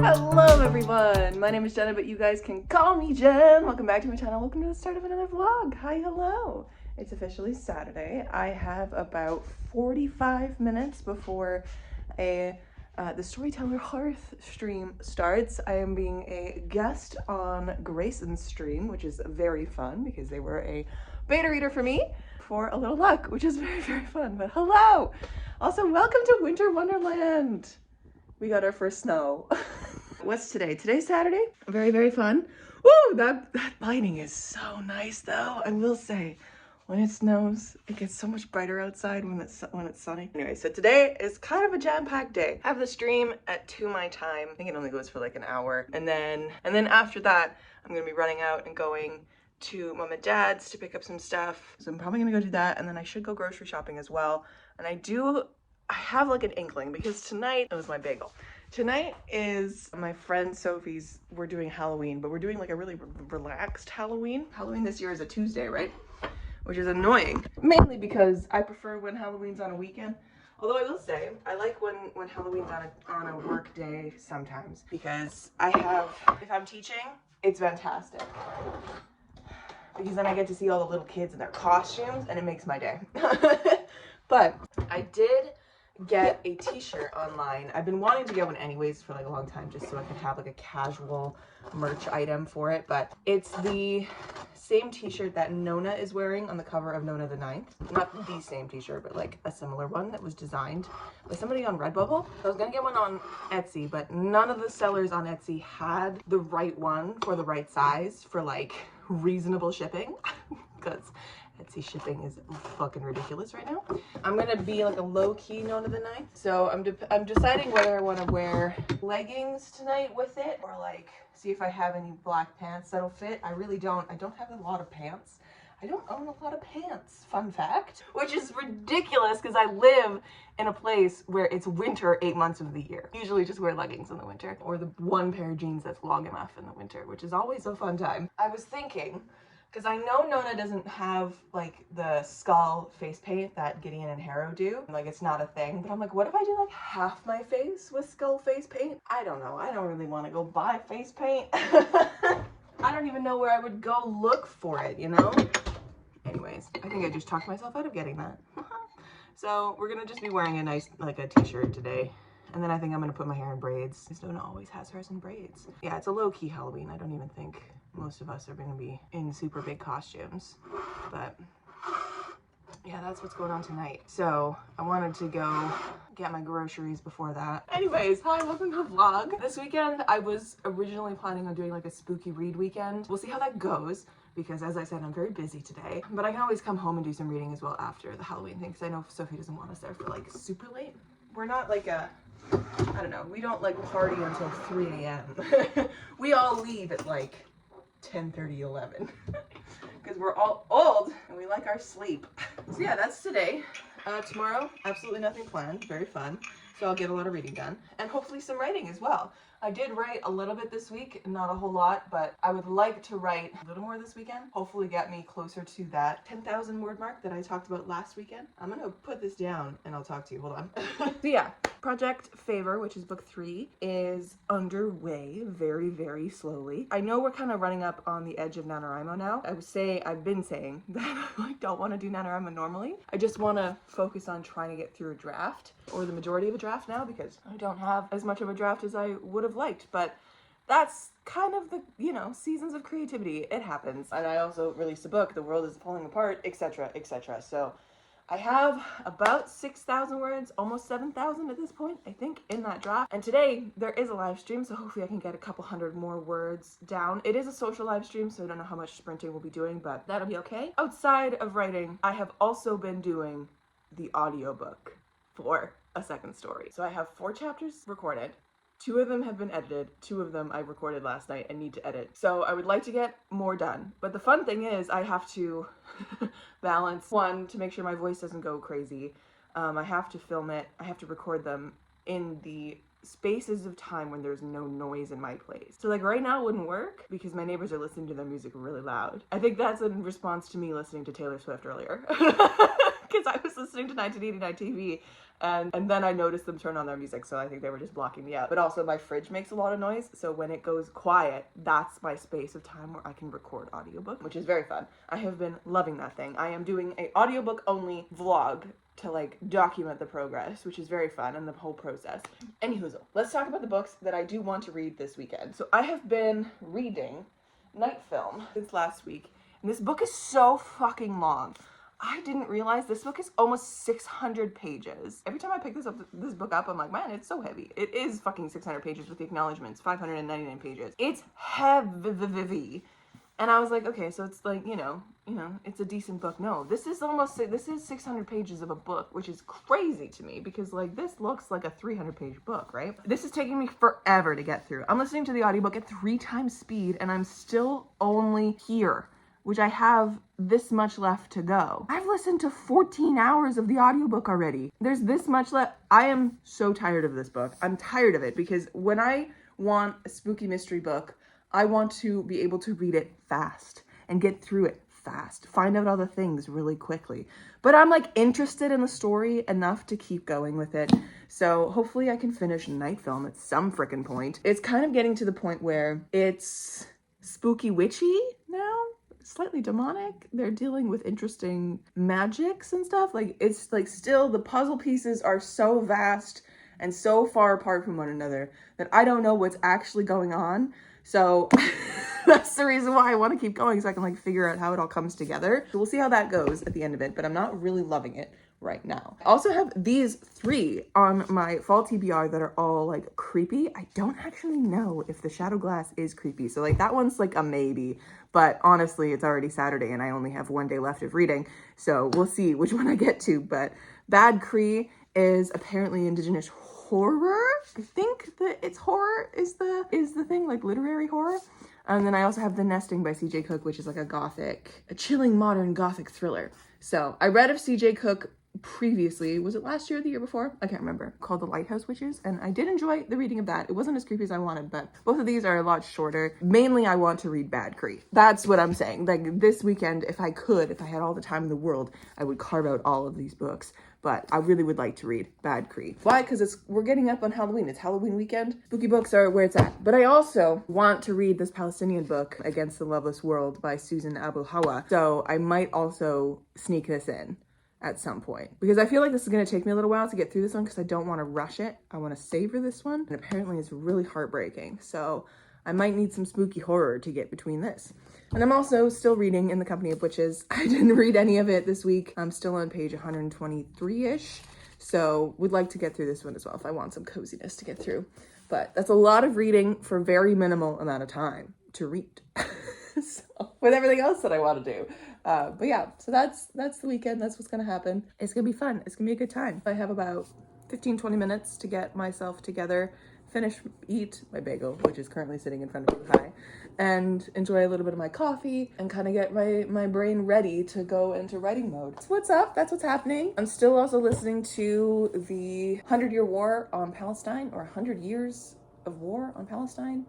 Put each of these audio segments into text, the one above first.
Hello everyone, my name is Jenna, but you guys can call me Jen. Welcome back to my channel. Welcome to the start of another vlog. Hi, hello. It's officially Saturday. I have about 45 minutes before the Storyteller Hearth stream starts. I am being a guest on Grayson's stream, which is very fun because they were a beta reader for me for a little luck, which is very, very fun. But hello! Also, welcome to Winter Wonderland. We got our first snow. What's today? Today's Saturday. Very, very fun. Woo! That lighting is so nice though. I will say, when it snows, it gets so much brighter outside when it's sunny. Anyway, so today is kind of a jam-packed day. I have the stream at 2 my time. I think it only goes for like an hour. And then after that, I'm gonna be running out and going to Mom and Dad's to pick up some stuff. So I'm probably gonna go do that, and then I should go grocery shopping as well. And I have like an inkling because tonight, it was my bagel. Tonight is my friend Sophie's, we're doing Halloween, but we're doing like a really relaxed Halloween. Halloween this year is a Tuesday, right? Which is annoying, mainly because I prefer when Halloween's on a weekend. Although I will say, I like when Halloween's on a work day sometimes, because if I'm teaching, it's fantastic. Because then I get to see all the little kids in their costumes and it makes my day. But I did get a t-shirt online. I've been wanting to get one anyways for like a long time, just so I could have like a casual merch item for it. But it's the same t-shirt that Nona is wearing on the cover of Nona the Ninth. Not the same t-shirt, but like a similar one that was designed by somebody on Redbubble. I was gonna get one on Etsy, but none of the sellers on Etsy had the right one for the right size for like reasonable shipping. Because Etsy shipping is fucking ridiculous right now. I'm gonna be like a low-key Nona the Ninth. So I'm deciding whether I want to wear leggings tonight with it, or like see if I have any black pants that'll fit. I don't have a lot of pants. I don't own a lot of pants, fun fact. Which is ridiculous because I live in a place where it's winter 8 months of the year. Usually just wear leggings in the winter, or the one pair of jeans that's long enough in the winter, which is always a fun time. I was thinking, because I know Nona doesn't have like the skull face paint that Gideon and Harrow do. Like, it's not a thing. But I'm like, what if I do like half my face with skull face paint? I don't know. I don't really want to go buy face paint. I don't even know where I would go look for it, you know? Anyways, I think I just talked myself out of getting that. So we're gonna just be wearing a nice, like a t-shirt today. And then I think I'm gonna put my hair in braids, because Nona always has hers in braids. Yeah, it's a low-key Halloween. I don't even think most of us are gonna be in super big costumes. But yeah, that's what's going on tonight. So I wanted to go get my groceries before that. Anyways, hi, welcome to the vlog. This weekend, I was originally planning on doing like a spooky read weekend. We'll see how that goes, because as I said, I'm very busy today. But I can always come home and do some reading as well after the Halloween thing, because I know Sophie doesn't want us there for like super late. We're not like I don't know, we don't like party until 3 a.m. We all leave at like 10:30, 11. Because we're all old and we like our sleep. So yeah, that's today. Tomorrow, absolutely nothing planned. Very fun. So I'll get a lot of reading done. And hopefully some writing as well. I did write a little bit this week, not a whole lot, but I would like to write a little more this weekend. Hopefully get me closer to that 10,000 word mark that I talked about last weekend. I'm gonna put this down and I'll talk to you. Hold on. So yeah, Project Favor, which is book 3, is underway very, very slowly. I know we're kind of running up on the edge of NaNoWriMo now. I've been saying that I don't want to do NaNoWriMo normally. I just want to focus on trying to get through a draft, or the majority of a draft now, because I don't have as much of a draft as I would have liked. But that's kind of the, you know, seasons of creativity. It happens. And I also released a book, The World is Falling Apart, etc., etc. So I have about 6,000 words, almost 7,000 at this point, I think, in that draft. And today there is a live stream, so hopefully I can get a couple hundred more words down. It is a social live stream, so I don't know how much sprinting we'll be doing, but that'll be okay. Outside of writing, I have also been doing the audiobook for a second story. So I have 4 chapters recorded. 2 of them have been edited. 2 of them I recorded last night and need to edit. So I would like to get more done. But the fun thing is I have to balance, one, to make sure my voice doesn't go crazy. I have to film it. I have to record them in the spaces of time when there's no noise in my place. So like right now it wouldn't work because my neighbors are listening to their music really loud. I think that's in response to me listening to Taylor Swift earlier. because I was listening to 1989 TV. And then I noticed them turn on their music, so I think they were just blocking me out. But also my fridge makes a lot of noise, so when it goes quiet, that's my space of time where I can record audiobook, which is very fun. I have been loving that thing. I am doing a audiobook only vlog to like document the progress, which is very fun, and the whole process. Anywho, let's talk about the books that I do want to read this weekend. So I have been reading Night Film since last week, and this book is so fucking long. I didn't realize this book is almost 600 pages. Every time I pick this book up, I'm like, man, it's so heavy. It is fucking 600 pages with the acknowledgements, 599 pages. It's heavy. And I was like, okay, so it's like, you know, it's a decent book. No, this is 600 pages of a book, which is crazy to me because like this looks like a 300-page book, right? This is taking me forever to get through. I'm listening to the audiobook at 3 times speed and I'm still only here, which I have this much left to go. I've listened to 14 hours of the audiobook already. There's this much left. I am so tired of this book. I'm tired of it because when I want a spooky mystery book, I want to be able to read it fast and get through it fast, find out all the things really quickly. But I'm like interested in the story enough to keep going with it. So hopefully I can finish Night Film at some frickin' point. It's kind of getting to the point where it's spooky witchy now. Slightly demonic. They're dealing with interesting magics and stuff. Like it's like still the puzzle pieces are so vast and so far apart from one another that I don't know what's actually going on. So that's the reason why I want to keep going, so I can like figure out how it all comes together. So we'll see how that goes at the end of it, but I'm not really loving it right now. I also have these 3 on my fall TBR that are all like creepy. I don't actually know if the Shadow Glass is creepy. So like that one's like a maybe, but honestly, it's already Saturday and I only have 1 day left of reading. So we'll see which one I get to, but Bad Cree is apparently Indigenous horror. I think that it's horror is the thing, like literary horror. And then I also have The Nesting by C.J. Cook, which is like a chilling modern gothic thriller. So I read of C.J. Cook previously, was it last year or the year before? I can't remember, called The Lighthouse Witches, and I did enjoy the reading of that. It wasn't as creepy as I wanted, but both of these are a lot shorter. Mainly I want to read Bad Cree. That's what I'm saying. Like this weekend, if I had all the time in the world, I would carve out all of these books. But I really would like to read Bad Cree. Why? Because we're getting up on Halloween. It's Halloween weekend. Spooky books are where it's at. But I also want to read this Palestinian book, Against the Loveless World by Susan Abu Hawa. So I might also sneak this in at some point, because I feel like this is going to take me a little while to get through this one because I don't want to rush it. I want to savor this one, and apparently it's really heartbreaking, so I might need some spooky horror to get between this. And I'm also still reading In the Company of Witches. I didn't read any of it this week. I'm still on page 123-ish, so would like to get through this one as well if I want some coziness to get through. But that's a lot of reading for very minimal amount of time to read. So, with everything else that I want to do. But yeah, so that's the weekend. That's what's going to happen. It's going to be fun. It's going to be a good time. I have about 15-20 minutes to get myself together, eat my bagel, which is currently sitting in front of me, and enjoy a little bit of my coffee and kind of get my brain ready to go into writing mode. So what's up? That's what's happening. I'm still also listening to the 100-Year War on Palestine, or 100 Years of War on Palestine.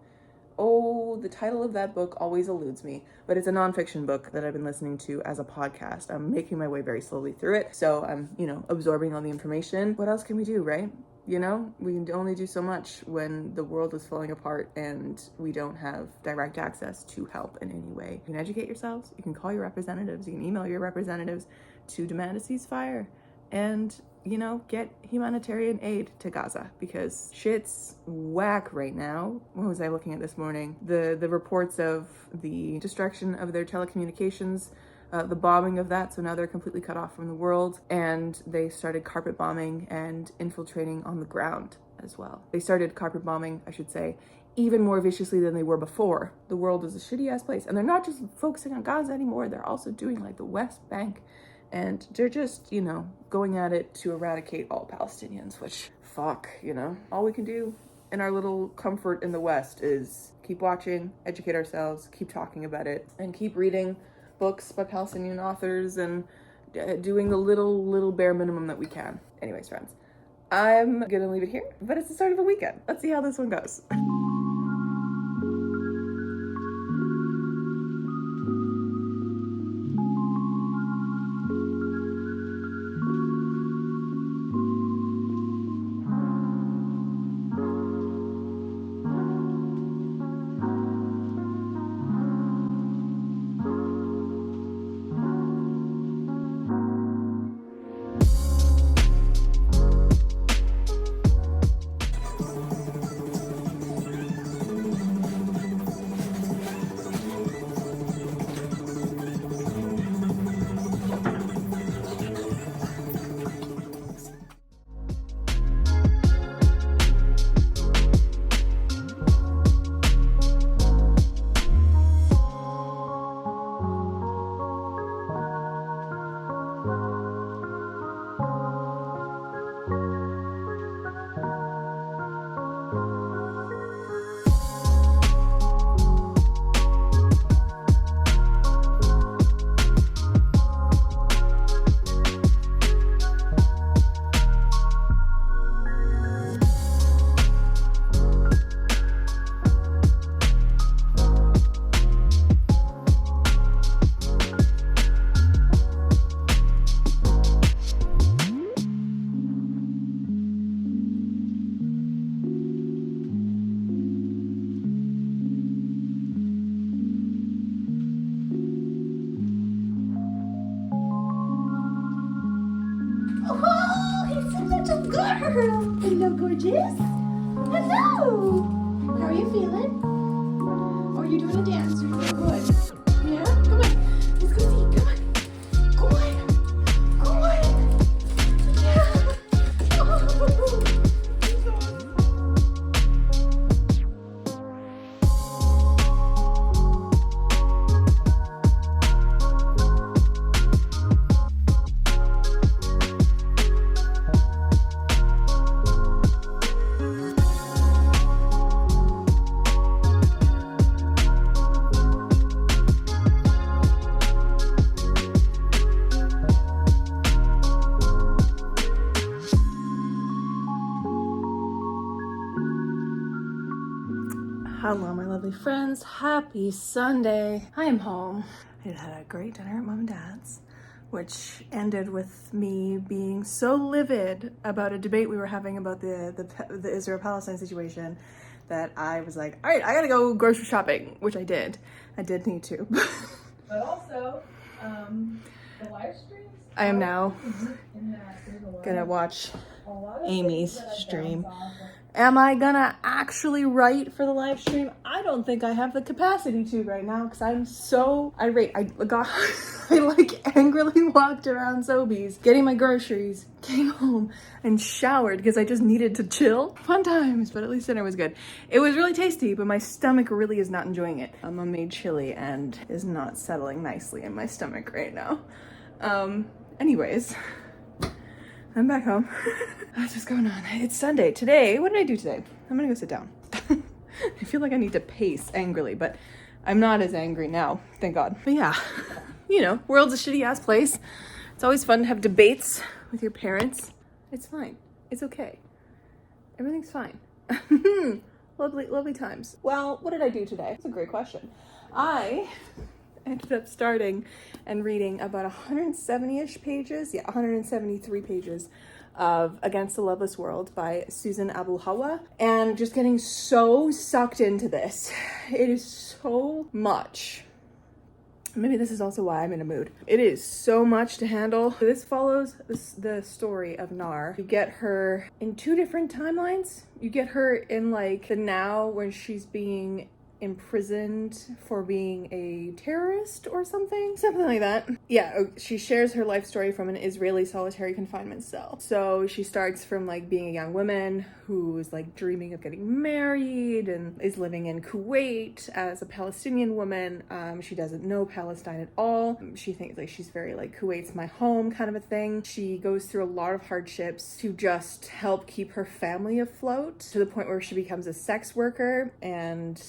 Oh, the title of that book always eludes me, but it's a nonfiction book that I've been listening to as a podcast. I'm making my way very slowly through it, so I'm, absorbing all the information. What else can we do, right? We can only do so much when the world is falling apart and we don't have direct access to help in any way. You can educate yourselves, you can call your representatives, you can email your representatives to demand a ceasefire, and get humanitarian aid to Gaza, because shit's whack right now. What was I looking at this morning? The reports of the destruction of their telecommunications, the bombing of that, so now they're completely cut off from the world, and they started carpet bombing and infiltrating on the ground as well. They started carpet bombing, I should say, even more viciously than they were before. The world is a shitty ass place, and they're not just focusing on Gaza anymore, they're also doing like the West Bank. And they're just, going at it to eradicate all Palestinians, which, fuck, all we can do in our little comfort in the West is keep watching, educate ourselves, keep talking about it, and keep reading books by Palestinian authors and doing the little bare minimum that we can. Anyways, friends, I'm gonna leave it here, but it's the start of the weekend. Let's see how this one goes. girl. Hello, gorgeous. Hello. How are you feeling? Oh, you're doing a dance. You're doing good. Yeah? Come on. Let's go see. Come on. Go on. Go on. Yeah. Oh. Hello, my lovely friends. Happy Sunday. I am home. I had a great dinner at Mom and Dad's, which ended with me being so livid about a debate we were having about the Israel-Palestine situation that I was like, all right, I gotta go grocery shopping, which I did. I did need to. But also, the live streams. I am now gonna watch Amy's stream. Am I gonna actually write for the live stream? I don't think I have the capacity to right now because I'm so irate. I like angrily walked around Sobeys, getting my groceries, came home and showered because I just needed to chill. Fun times, but at least dinner was good. It was really tasty, but my stomach really is not enjoying it. Mom made chili and is not settling nicely in my stomach right now. Anyways, I'm back home. That's what's going on. It's Sunday. Today, what did I do today? I'm gonna go sit down. I feel like I need to pace angrily, but I'm not as angry now, thank God. But yeah, you know, world's a shitty ass place. It's always fun to have debates with your parents. It's fine. It's okay. Everything's fine. Lovely times. Well, what did I do today? That's a great question. I ended up starting and reading about 170-ish pages, 173 pages of Against the Loveless World by Susan Abu Hawa, and just getting so sucked into this. It is so much. Maybe this is also why I'm in a mood. It is so much to handle. This follows the story of Nar. You get her in two different timelines. You get her in like the now when she's being imprisoned for being a terrorist or something like that. Yeah, she shares her life story from an Israeli solitary confinement cell. So she starts from like being a young woman who is like dreaming of getting married and is living in Kuwait as a Palestinian woman. She doesn't know Palestine at all. She thinks like she's very like Kuwait's my home kind of a thing. She goes through a lot of hardships to just help keep her family afloat, to the point where she becomes a sex worker and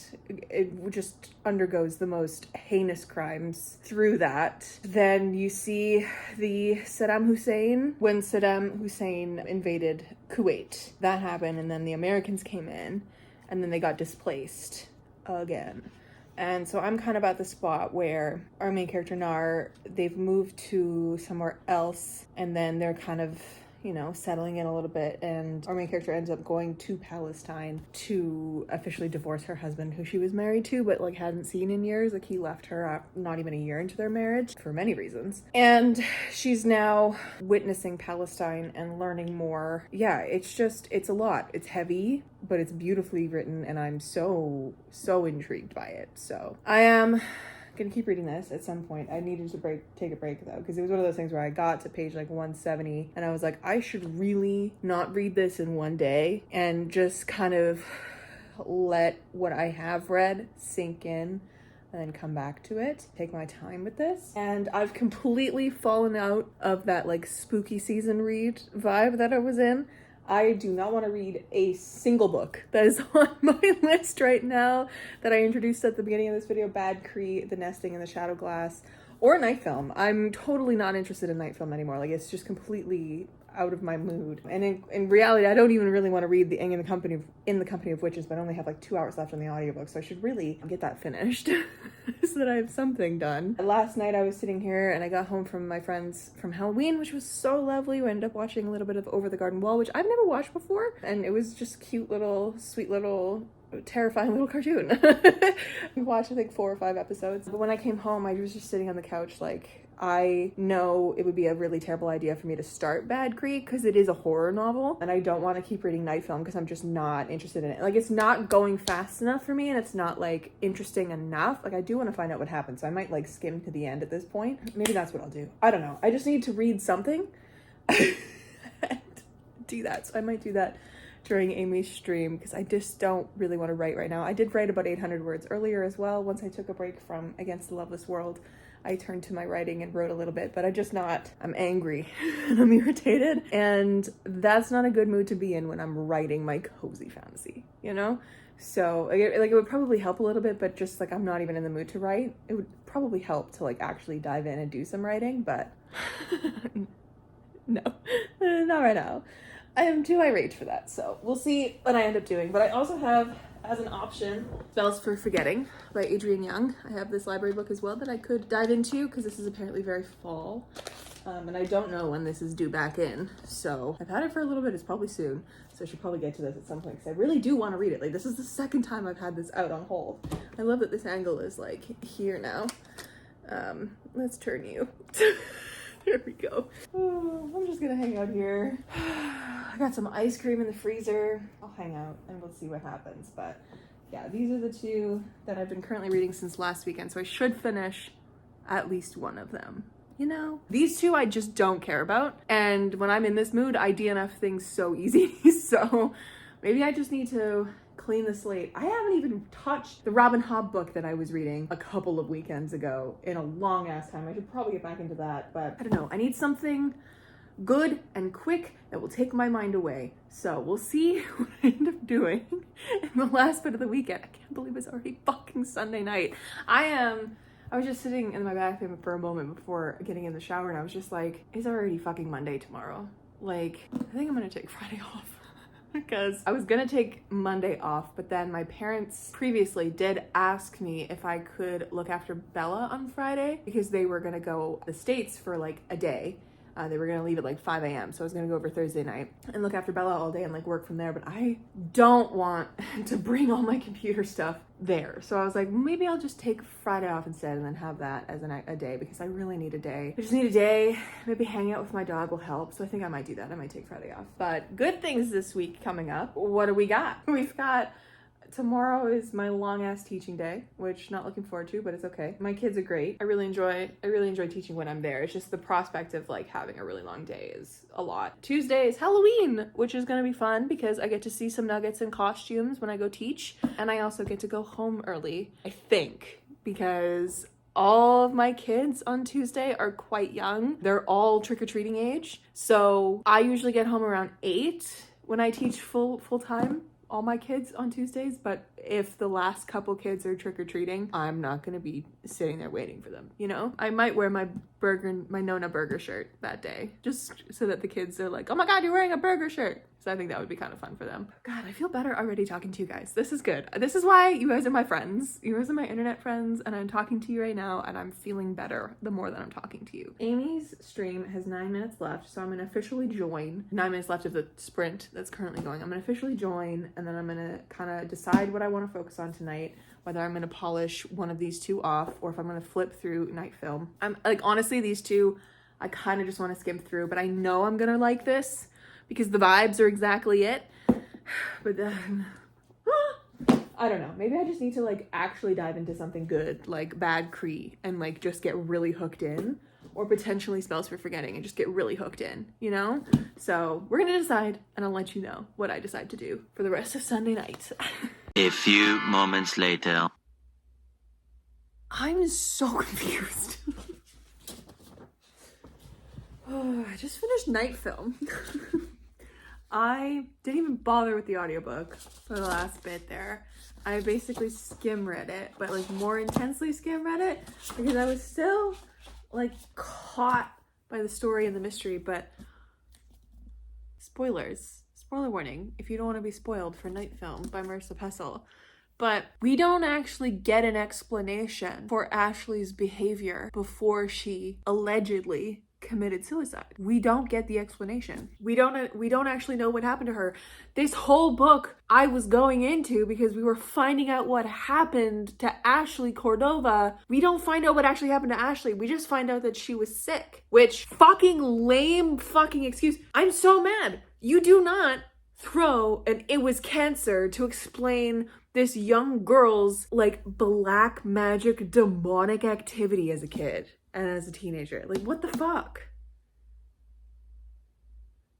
it just undergoes the most heinous crimes through that. Then you see the Saddam Hussein, when Saddam Hussein invaded Kuwait. That happened, and then the Americans came in, and then they got displaced again. And so I'm kind of at the spot where our main character Nar, they've moved to somewhere else, and then they're kind of, you know, settling in a little bit, and our main character ends up going to Palestine to officially divorce her husband, who she was married to but like hadn't seen in years. Like he left her not even a year into their marriage for many reasons, and she's now witnessing Palestine and learning more. Yeah, it's a lot. It's heavy, but it's beautifully written, and I'm so intrigued by it. So I am gonna keep reading this at some point. I needed to take a break though, because it was one of those things where I got to page like 170 and I was like, I should really not read this in one day and just kind of let what I have read sink in and then come back to it, take my time with this. And I've completely fallen out of that like spooky season read vibe that I was in. I do not want to read a single book that is on my list right now that I introduced at the beginning of this video: Bad Cree, The Nesting, and The Shadow Glass, or Night Film. I'm totally not interested in Night Film anymore. Like, it's just completely out of my mood. And in reality, I don't even really want to read In the Company of Witches, but I only have like 2 hours left on the audiobook, so I should really get that finished so that I have something done. Last night I was sitting here and I got home from my friends from Halloween, which was so lovely. We ended up watching a little bit of Over the Garden Wall, which I've never watched before, and it was just cute little, sweet little, terrifying little cartoon. We watched I think 4 or 5 episodes, but when I came home I was just sitting on the couch like I know it would be a really terrible idea for me to start Bad Creek because it is a horror novel and I don't want to keep reading Night Film because I'm just not interested in it. Like, it's not going fast enough for me and it's not like interesting enough. Like, I do want to find out what happens, so I might like skim to the end at this point. Maybe that's what I'll do. I don't know. I just need to read something and do that. So I might do that during Amy's stream because I just don't really want to write right now. I did write about 800 words earlier as well. Once I took a break from Against the Loveless World, I turned to my writing and wrote a little bit, but I'm angry and I'm irritated, and that's not a good mood to be in when I'm writing my cozy fantasy, you know? So like it would probably help a little bit, but just like I'm not even in the mood to write. It would probably help to like actually dive in and do some writing, but no, not right now. I am too irate for that, so we'll see what I end up doing. But I also have, as an option, Spells for Forgetting by Adrienne Young. I have this library book as well that I could dive into because this is apparently very fall. And I don't know when this is due back in. So I've had it for a little bit, it's probably soon. So I should probably get to this at some point because I really do want to read it. Like, this is the second time I've had this out on hold. I love that this angle is like here now. Let's turn you. There we go. Oh, I'm just gonna hang out here. I got some ice cream in the freezer. I'll hang out and we'll see what happens. But yeah, these are the two that I've been currently reading since last weekend. So I should finish at least one of them. You know, these two I just don't care about. And when I'm in this mood, I DNF things so easy. So maybe I just need to clean the slate. I haven't even touched the Robin Hobb book that I was reading a couple of weekends ago in a long ass time. I should probably get back into that, but I don't know. I need something good and quick that will take my mind away. So we'll see what I end up doing in the last bit of the weekend. I can't believe it's already fucking Sunday night. I was just sitting in my bathroom for a moment before getting in the shower and I was just like, it's already fucking Monday tomorrow. Like, I think I'm gonna take Friday off. Because I was gonna take Monday off, but then my parents previously did ask me if I could look after Bella on Friday because they were gonna go to the States for like a day. They were gonna leave at like 5 a.m. So I was gonna go over Thursday night and look after Bella all day and like work from there. But I don't want to bring all my computer stuff there. So I was like, maybe I'll just take Friday off instead and then have that as a day because I really need a day. I just need a day. Maybe hanging out with my dog will help. So I think I might do that. I might take Friday off. But good things this week coming up. What do we got? We've got tomorrow is my long ass teaching day, which not looking forward to, but it's okay. My kids are great. I really enjoy teaching when I'm there. It's just the prospect of like having a really long day is a lot. Tuesday is Halloween, which is gonna be fun because I get to see some nuggets and costumes when I go teach. And I also get to go home early, I think, because all of my kids on Tuesday are quite young. They're all trick-or-treating age. So I usually get home around 8 when I teach full time. All my kids on Tuesdays, but if the last couple kids are trick-or-treating, I'm not gonna be sitting there waiting for them, you know? I might wear my Nona burger shirt that day, just so that the kids are like, oh my god, you're wearing a burger shirt. So I think that would be kind of fun for them. God, I feel better already talking to you guys. This is good. This is why you guys are my friends. You guys are my internet friends, and I'm talking to you right now, and I'm feeling better the more that I'm talking to you. Amy's stream has 9 minutes left, so I'm gonna officially join. 9 minutes left of the sprint that's currently going. I'm gonna officially join, and then I'm gonna kind of decide what I want to focus on tonight, whether I'm gonna polish one of these two off, or if I'm gonna flip through Night Film. I'm like, honestly, these two, I kind of just want to skim through, but I know I'm gonna like this, because the vibes are exactly it. But then, I don't know. Maybe I just need to like actually dive into something good, like Bad Cree, and like just get really hooked in, or potentially Spells for Forgetting and just get really hooked in, you know? So we're gonna decide, and I'll let you know what I decide to do for the rest of Sunday night. A few moments later. I'm so confused. Oh, I just finished Night Film. I didn't even bother with the audiobook for the last bit there. I basically skim read it, but like more intensely skim read it because I was still like caught by the story and the mystery, but spoilers. Spoiler warning if you don't want to be spoiled for Night Film by Marissa Pessel. But we don't actually get an explanation for Ashley's behavior before she allegedly committed suicide. We don't get the explanation. We don't actually know what happened to her. This whole book I was going into because we were finding out what happened to Ashley Cordova. We don't find out what actually happened to Ashley. We just find out that she was sick, which fucking lame fucking excuse. I'm so mad. You do not throw an "it was cancer" to explain this young girl's like black magic demonic activity as a kid and as a teenager. Like, what the fuck?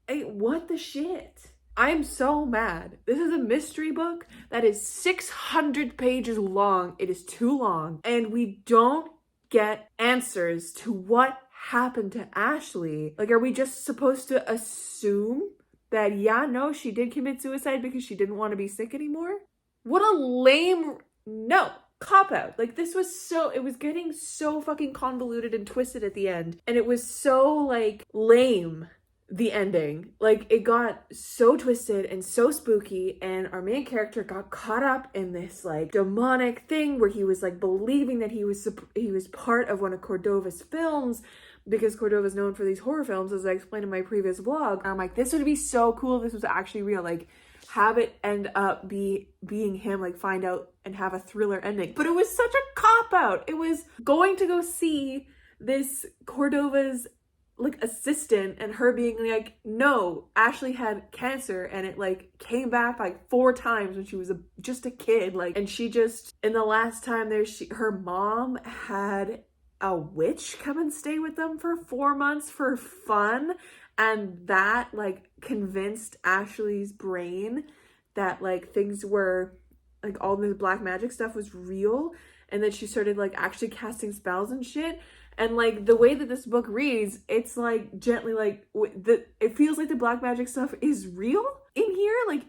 Hey, what the shit? I'm so mad. This is a mystery book that is 600 pages long. It is too long. And we don't get answers to what happened to Ashley. Like, are we just supposed to assume that, yeah, no, she did commit suicide because she didn't want to be sick anymore? What a lame, no, cop-out. Like, this was so, it was getting so fucking convoluted and twisted at the end. And it was so, like, lame, the ending. Like, it got so twisted and so spooky, and our main character got caught up in this, like, demonic thing where he was, like, believing that he was part of one of Cordova's films, because Cordova's known for these horror films, as I explained in my previous vlog. I'm like, this would be so cool if this was actually real. Like, have it end up being him, like, find out and have a thriller ending. But it was such a cop-out. It was going to go see this Cordova's, like, assistant, and her being like, no, Ashley had cancer, and it, like, came back like 4 times when she was just a kid. Like, and she just, in the last time there, her mom had a witch come and stay with them for 4 months for fun, and that, like, convinced Ashley's brain that, like, things were, like, all this black magic stuff was real, and then she started, like, actually casting spells and shit. And, like, the way that this book reads, it's, like, gently, like, it feels like the black magic stuff is real in here. Like,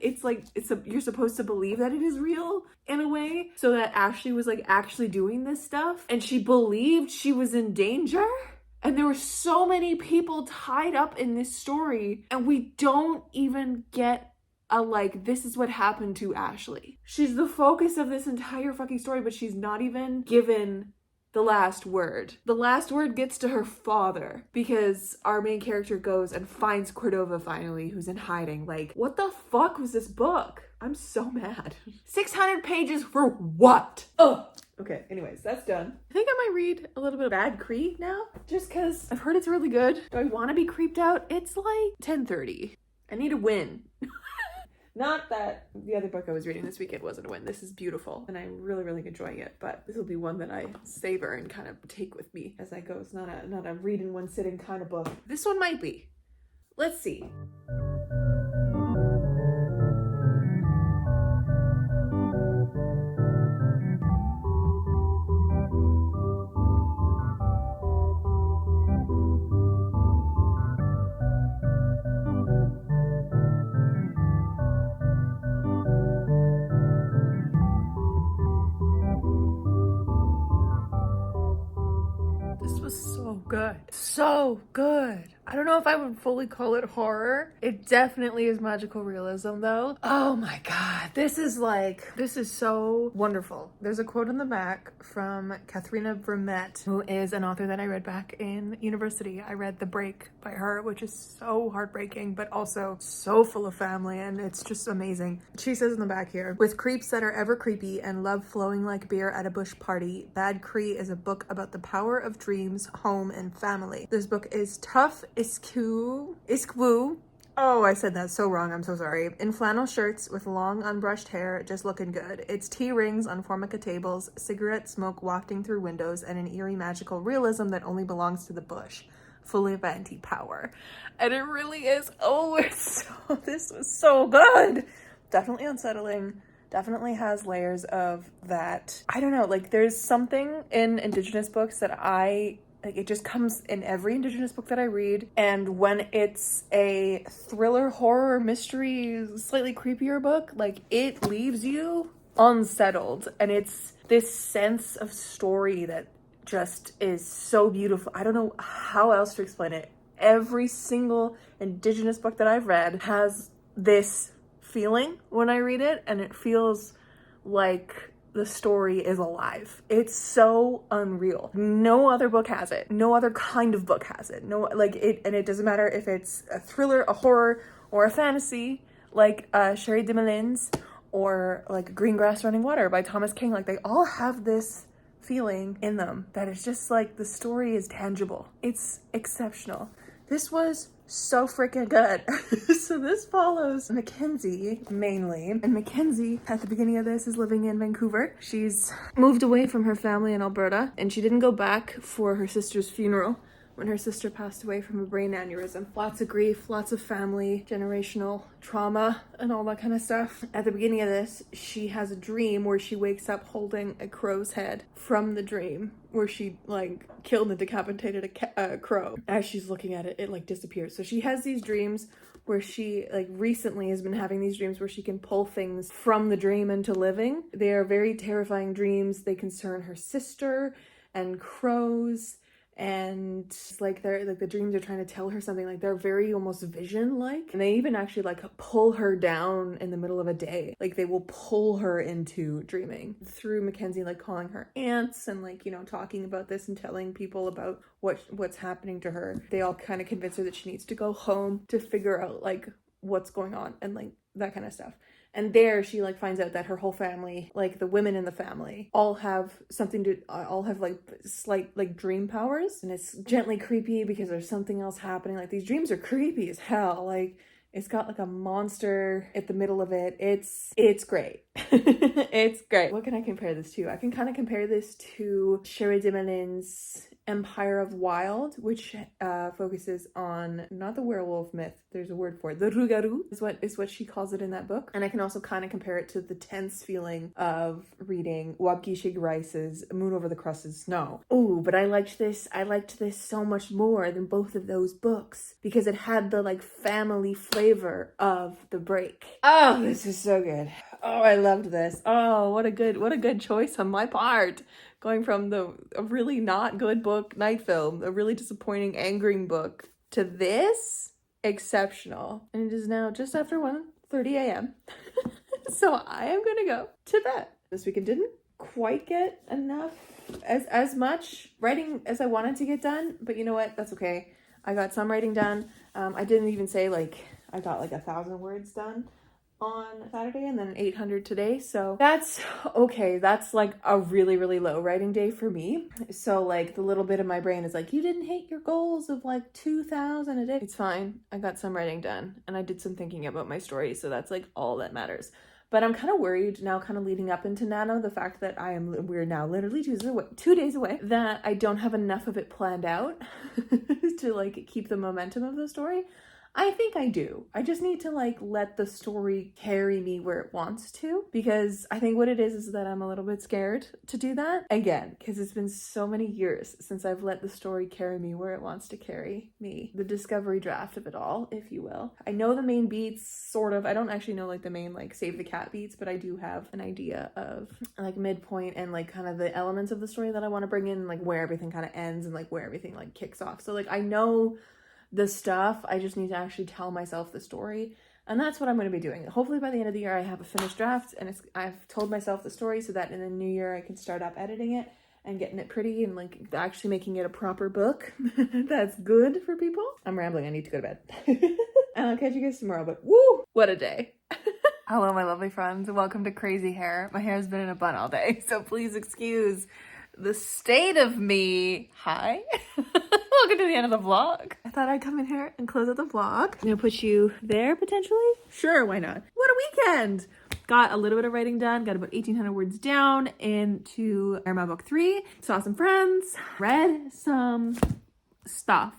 you're supposed to believe that it is real in a way, so that Ashley was, like, actually doing this stuff, and she believed she was in danger. And there were so many people tied up in this story, and we don't even get a, like, this is what happened to Ashley. She's the focus of this entire fucking story, but she's not even given the last word. The last word gets to her father, because our main character goes and finds Cordova finally, who's in hiding. Like, what the fuck was this book? I'm so mad. 600 pages for what? Oh, okay, anyways, that's done. I think I might read a little bit of Bad Cree now, just because I've heard it's really good. Do I want to be creeped out? It's like 10:30. I need a win. Not that the other book I was reading this weekend wasn't a win. This is beautiful, and I'm really, really enjoying it, but this will be one that I savor and kind of take with me as I go. It's not a read in one sitting kind of book. This one might be. Let's see. Good. So good. I don't know if I would fully call it horror. It definitely is magical realism though. Oh my god. This is so wonderful. There's a quote on the back from Katharina Vermette, who is an author that I read back in university. I read The Break by her, which is so heartbreaking, but also so full of family, and it's just amazing. She says in the back here, with creeps that are ever creepy and love flowing like beer at a bush party, Bad Cree is a book about the power of dreams, home, and family. This book is tough, iskwu. Oh, I said that so wrong. I'm so sorry. In flannel shirts with long unbrushed hair, just looking good. It's tea rings on formica tables, cigarette smoke wafting through windows, and an eerie magical realism that only belongs to the bush, full of anti-power. And it really is. Oh, this was so good. Definitely unsettling. Definitely has layers of that. I don't know, like, there's something in Indigenous books that it just comes in every Indigenous book that I read. And when it's a thriller, horror, mystery, slightly creepier book, like, it leaves you unsettled. And it's this sense of story that just is so beautiful. I don't know how else to explain it. Every single Indigenous book that I've read has this feeling when I read it, and it feels like the story is alive. It's so unreal. No other book has it. No other kind of book has it. No, like it, and it doesn't matter if it's a thriller, a horror, or a fantasy, like Sherry DeMelin's, or like Green Grass Running Water by Thomas King. Like they all have this feeling in them that it's just like the story is tangible. It's exceptional. This was so freaking good. So this follows Mackenzie mainly, and Mackenzie at the beginning of this is living in Vancouver. She's moved away from her family in Alberta, and she didn't go back for her sister's funeral when her sister passed away from a brain aneurysm. Lots of grief, lots of family, generational trauma, and all that kind of stuff. At the beginning of this, she has a dream where she wakes up holding a crow's head from the dream where she like killed and decapitated a crow. As she's looking at it, it like disappears. So she has these dreams where she like recently has been having these dreams where she can pull things from the dream into living. They are very terrifying dreams. They concern her sister and crows, and like they're like the dreams are trying to tell her something. Like they're very almost vision like, and they even actually like pull her down in the middle of a day. Like they will pull her into dreaming through Mackenzie like calling her aunts and like, you know, talking about this and telling people about what's happening to her. They all kind of convince her that she needs to go home to figure out like what's going on and like that kind of stuff. And there she like finds out that her whole family, like the women in the family, all have like slight like dream powers. And it's gently creepy because there's something else happening. Like these dreams are creepy as hell. Like it's got like a monster at the middle of it. It's great. It's great. What can I compare this to? I can kind of compare this to Sherry DeMelin's Empire of Wild, which focuses on not the werewolf myth, there's a word for it, the rougarou is what she calls it in that book. And I can also kind of compare it to the tense feeling of reading Wabgishe Grice's Moon Over the Crusted Snow. Ooh, but I liked this so much more than both of those books because it had the like family flavor of The Break. Oh, this is so good. Oh, I loved this. Oh, what a good choice on my part. Going from a really not good book, Night Film, a really disappointing, angering book, to this, exceptional. And it is now just after 1:30 a.m. So I am gonna go to bed. This weekend didn't quite get enough, as much writing as I wanted to get done, but you know what? That's okay. I got some writing done. I didn't even say like I got like 1,000 words done on Saturday and then 800 today, so that's okay. That's like a really, really low writing day for me. So like the little bit of my brain is like, you didn't hit your goals of like 2,000 a day. It's fine. I got some writing done and I did some thinking about my story, so that's like all that matters. But I'm kind of worried now, kind of leading up into Nano, the fact that we're now literally 2 days away, that I don't have enough of it planned out to like keep the momentum of the story. I think I do. I just need to like let the story carry me where it wants to, because I think what it is that I'm a little bit scared to do that again, because it's been so many years since I've let the story carry me where it wants to carry me. The discovery draft of it all, if you will. I know the main beats, sort of. I don't actually know like the main like save the cat beats, but I do have an idea of like midpoint and like kind of the elements of the story that I want to bring in, like where everything kind of ends and like where everything like kicks off. So like I know the stuff, I just need to actually tell myself the story, and that's what I'm going to be doing. Hopefully by the end of the year I have a finished draft, and I've told myself the story so that in the new year I can start up editing it and getting it pretty and like actually making it a proper book that's good for people. I'm rambling, I need to go to bed. And I'll catch you guys tomorrow, but woo, what a day. Hello my lovely friends, welcome to Crazy Hair. My hair has been in a bun all day, so please excuse the state of me. Hi. Welcome to the end of the vlog. I thought I'd come in here and close out the vlog. I'm gonna put you there potentially. Sure, why not? What a weekend. Got a little bit of writing done, got about 1,800 words down into my book 3. Saw some friends, read some stuff.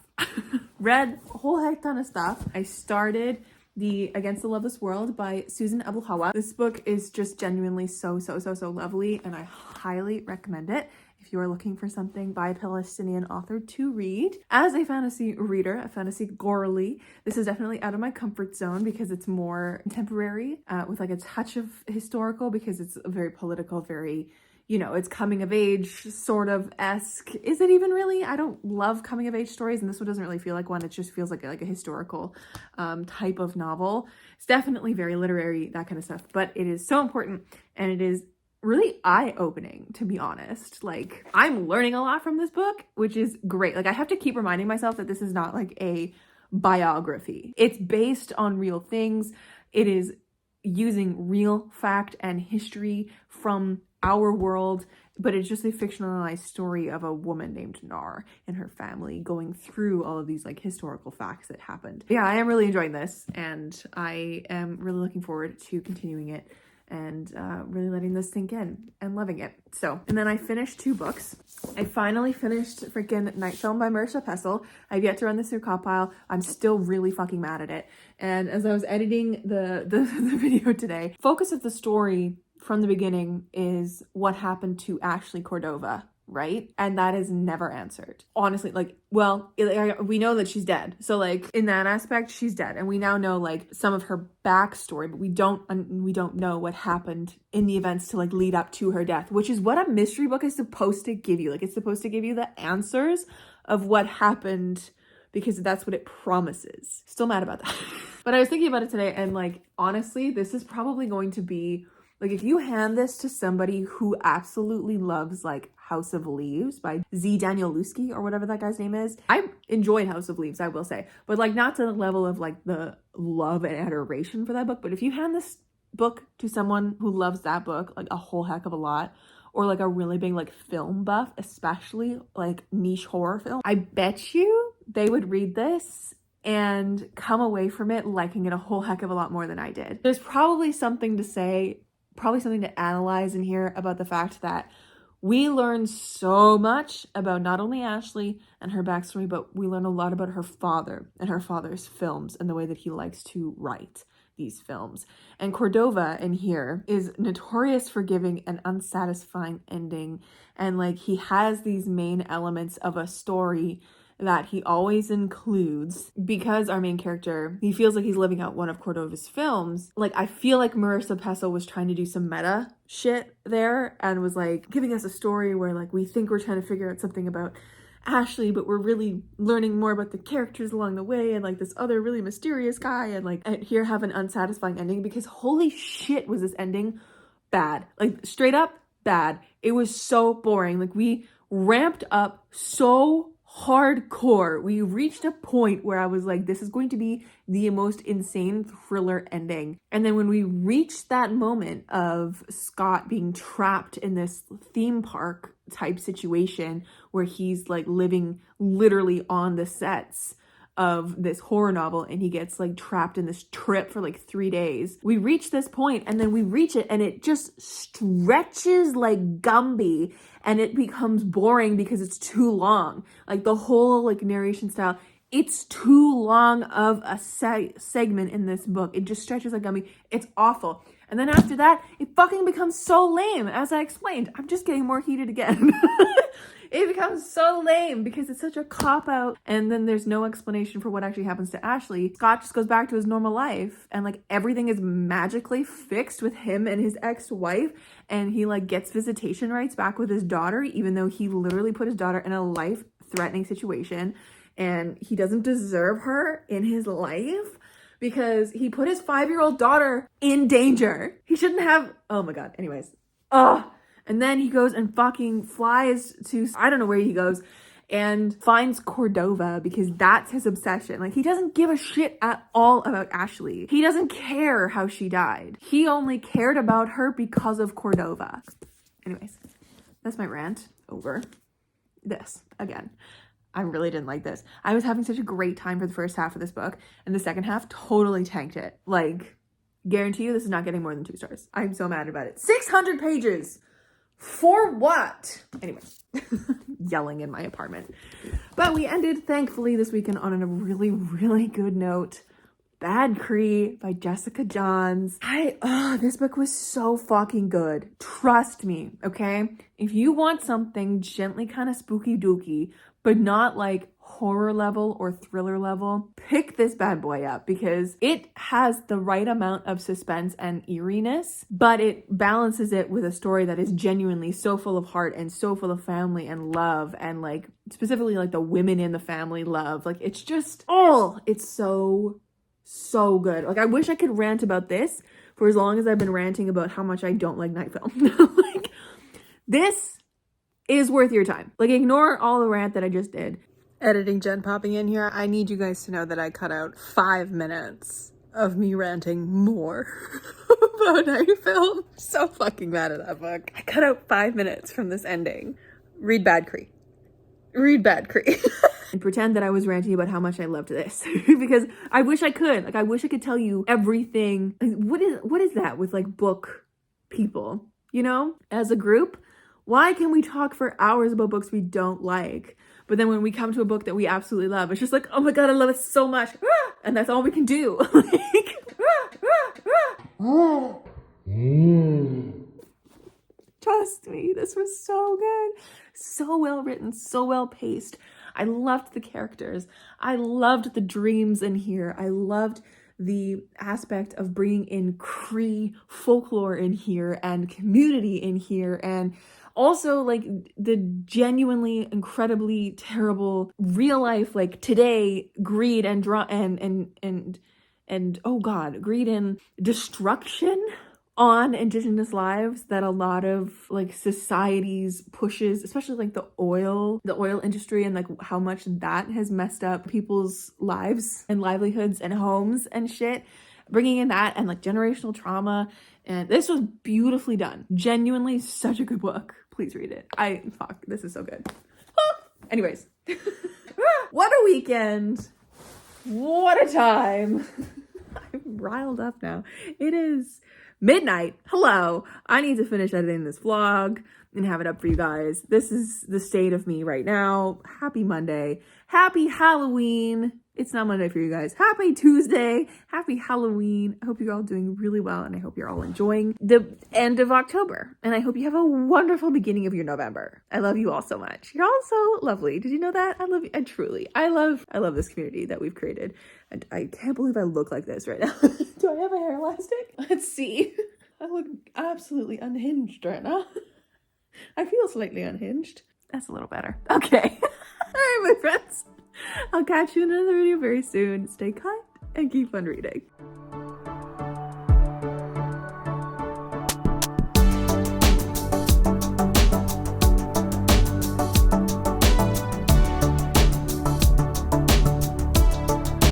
Read a whole heck ton of stuff. I started the Against the Loveless World by Susan Abulhawa. This book is just genuinely so lovely, and I highly recommend it if you are looking for something by a Palestinian author to read. As a fantasy reader, a fantasy girly, this is definitely out of my comfort zone because it's more contemporary with like a touch of historical, because it's very political, very, you know, it's coming of age sort of esque. Is it even really? I don't love coming of age stories, and this one doesn't really feel like one. It just feels like a historical type of novel. It's definitely very literary, that kind of stuff, but it is so important, and it is really eye-opening, to be honest. Like, I'm learning a lot from this book, which is great. Like, I have to keep reminding myself that this is not like a biography. It's based on real things. It is using real fact and history from our world, but it's just a fictionalized story of a woman named Nar and her family going through all of these like historical facts that happened. Yeah, I am really enjoying this, and I am really looking forward to continuing it and really letting this sink in and loving it. So, and then I finished 2 books. I finally finished freaking Night Film by Marissa Pessel. I've yet to run this through Compile. I'm still really fucking mad at it. And as I was editing the video today, focus of the story from the beginning is what happened to Ashley Cordova, right? And that is never answered. Honestly, like, well, we know that she's dead. So like in that aspect, she's dead. And we now know like some of her backstory, but we don't know what happened in the events to like lead up to her death, which is what a mystery book is supposed to give you. Like, it's supposed to give you the answers of what happened, because that's what it promises. Still mad about that. But I was thinking about it today, and like, honestly, this is probably going to be like, if you hand this to somebody who absolutely loves like House of Leaves by Z. Danielewski or whatever that guy's name is. I enjoyed House of Leaves, I will say, but like not to the level of like the love and adoration for that book. But if you hand this book to someone who loves that book like a whole heck of a lot, or like a really big like film buff, especially like niche horror film, I bet you they would read this and come away from it liking it a whole heck of a lot more than I did. There's probably something to say, probably something to analyze in here about the fact that we learn so much about not only Ashley and her backstory, but we learn a lot about her father and her father's films and the way that he likes to write these films. And Cordova in here is notorious for giving an unsatisfying ending. And like, he has these main elements of a story that he always includes because our main character, he feels like he's living out one of Cordova's films. Like, I feel like Marissa Pessel was trying to do some meta shit there and was like giving us a story where like we think we're trying to figure out something about Ashley, but we're really learning more about the characters along the way, and like this other really mysterious guy, and like here have an unsatisfying ending, because holy shit was this ending bad. Like, straight up bad. It was so boring. Like, we ramped up so hardcore. We reached a point where I was like, this is going to be the most insane thriller ending. And then when we reached that moment of Scott being trapped in this theme park type situation where he's like living literally on the sets of this horror novel, and he gets like trapped in this trip for like 3 days. We reach this point, and then we reach it, and it just stretches like Gumby, and it becomes boring because it's too long. Like, the whole like narration style, it's too long of a segment in this book. It just stretches like Gumby. It's awful. And then after that, it fucking becomes so lame. As I explained, I'm just getting more heated again. It becomes so lame because it's such a cop-out, and then there's no explanation for what actually happens to Ashley. Scott just goes back to his normal life, and like everything is magically fixed with him and his ex-wife, and he like gets visitation rights back with his daughter, even though he literally put his daughter in a life-threatening situation, and he doesn't deserve her in his life because he put his 5-year-old daughter in danger. He shouldn't have. Oh my god. Anyways. And then he goes and fucking flies to, I don't know where he goes, and finds Cordova because that's his obsession. Like, he doesn't give a shit at all about Ashley. He doesn't care how she died. He only cared about her because of Cordova. Anyways, that's my rant over this again. I really didn't like this. I was having such a great time for the first half of this book, and the second half totally tanked it. Like, guarantee you this is not getting more than 2 stars. I'm so mad about it. 600 pages! For what? Anyway, yelling in my apartment. But we ended, thankfully, this weekend on a really, really good note. Bad Cree by Jessica Johns. This book was so fucking good. Trust me, okay? If you want something gently kind of spooky dooky, but not like horror level or thriller level, pick this bad boy up, because it has the right amount of suspense and eeriness, but it balances it with a story that is genuinely so full of heart and so full of family and love, and like specifically like the women in the family love. Like, it's just, it's so good. Like, I wish I could rant about this for as long as I've been ranting about how much I don't like night film. Like, This is worth your time. Like, ignore all the rant that I just did. Editing Jen popping in here. I need you guys to know that I cut out 5 minutes of me ranting more about how you film. So fucking mad at that book. I cut out 5 minutes from this ending. Read Bad Cree. Read Bad Cree. And pretend that I was ranting about how much I loved this. Because I wish I could. Like, I wish I could tell you everything. Like, what is that with like book people? You know, as a group, why can we talk for hours about books we don't like? But then when we come to a book that we absolutely love, it's just like, oh my God, I love it so much. And that's all we can do. Trust me, this was so good. So well written, so well paced. I loved the characters. I loved the dreams in here. I loved the aspect of bringing in Cree folklore in here and community in here, and also like the genuinely incredibly terrible real life, like today, greed and oh God, greed and destruction on Indigenous lives that a lot of like societies pushes, especially like the oil industry, and like how much that has messed up people's lives and livelihoods and homes and shit. Bringing in that and like generational trauma, and this was beautifully done. Genuinely such a good book. Please read it. This is so good. Anyways, what a weekend. What a time. I'm riled up now. It is midnight. Hello. I need to finish editing this vlog and have it up for you guys. This is the state of me right now. Happy Monday. Happy Halloween. It's not Monday for you guys. Happy Tuesday. Happy Halloween. I hope you're all doing really well, and I hope you're all enjoying the end of October. And I hope you have a wonderful beginning of your November. I love you all so much. You're all so lovely. Did you know that? I love you. And truly, I love this community that we've created. And I can't believe I look like this right now. Do I have a hair elastic? Let's see. I look absolutely unhinged right now. I feel slightly unhinged. That's a little better. Okay. All right, my friends. I'll catch you in another video very soon. Stay kind and keep on reading.